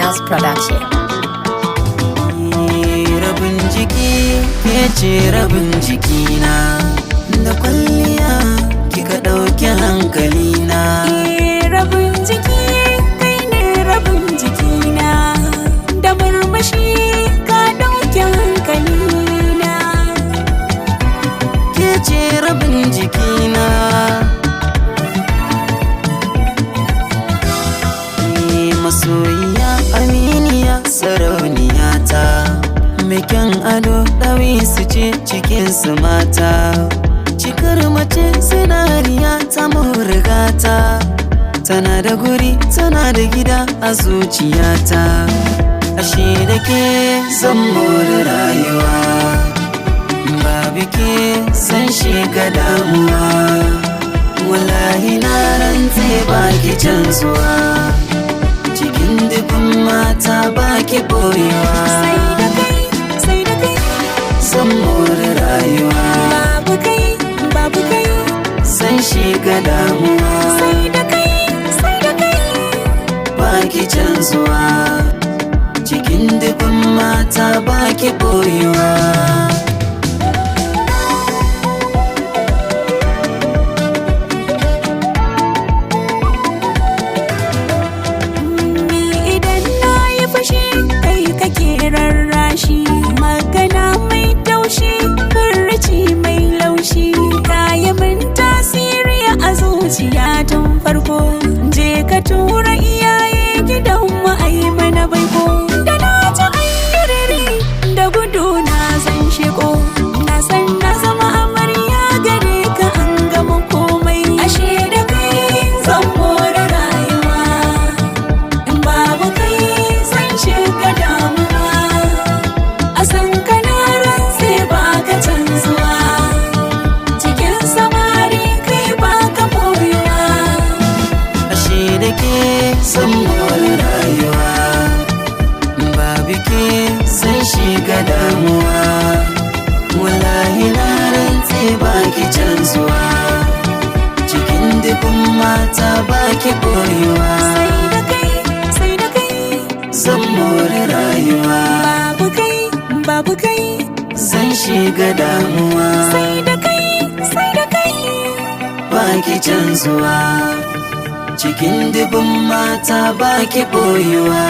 Genius Production. Rabin jiki ke ce rabin jikina, da kwalliya kika ɗauki hankalina. Rabin jiki kai ne rabin jikina, da murmushi ka ɗauki hankalina. Ke ce rabin jikina, masoyiya aminiya sarauniya ta, mai kyan ado ɗawi su ce cikinsu mata. Cikar mace sinariya ta murgata, tana da guri tana da gida a zuciyata. Ashe da ke zan more rayuwa, babu ke zan shiga damuwa. Wallahi na rantse baki canzuwa, cikin dubin mata baki boyewa. Sai da kai, sai da kai, Zan more rayuwa, babu kai, babu kai, zan shiga damuwa. sai da kai, sai da kai. Baki canzuwa, cikin dubin mata baki boyewa. Ni idan na yi fushi kai kake rarrashi, magana mai taushi, furci mai laushi. Ka yi min tasiri a zuciya tun farko, je ka tura iyaye gidanmu a yi mana baiko. Da na ji ayyuriri da gudu na zan shigo, na san na zama amarya gare ka an gama komai. Ashe da kai zan more rayuwa, in babu kai zan shiga damuwa. A san kana rantse ba ka canzuwa, cikin samari kai ba ka boyewa. Ashe da ke zan more rayuwa, babu ke zan shiga damuwa. Wallahi na rantse baki canzuwa, cikin dubin mata baki boyewa. Sai da kai, sai da kai, Zan more rayuwa, babu kai, babu kai, zan shiga damuwa. sai da kai, sai da kai. Baki canzuwa, cikin dubin mata baki boyewa.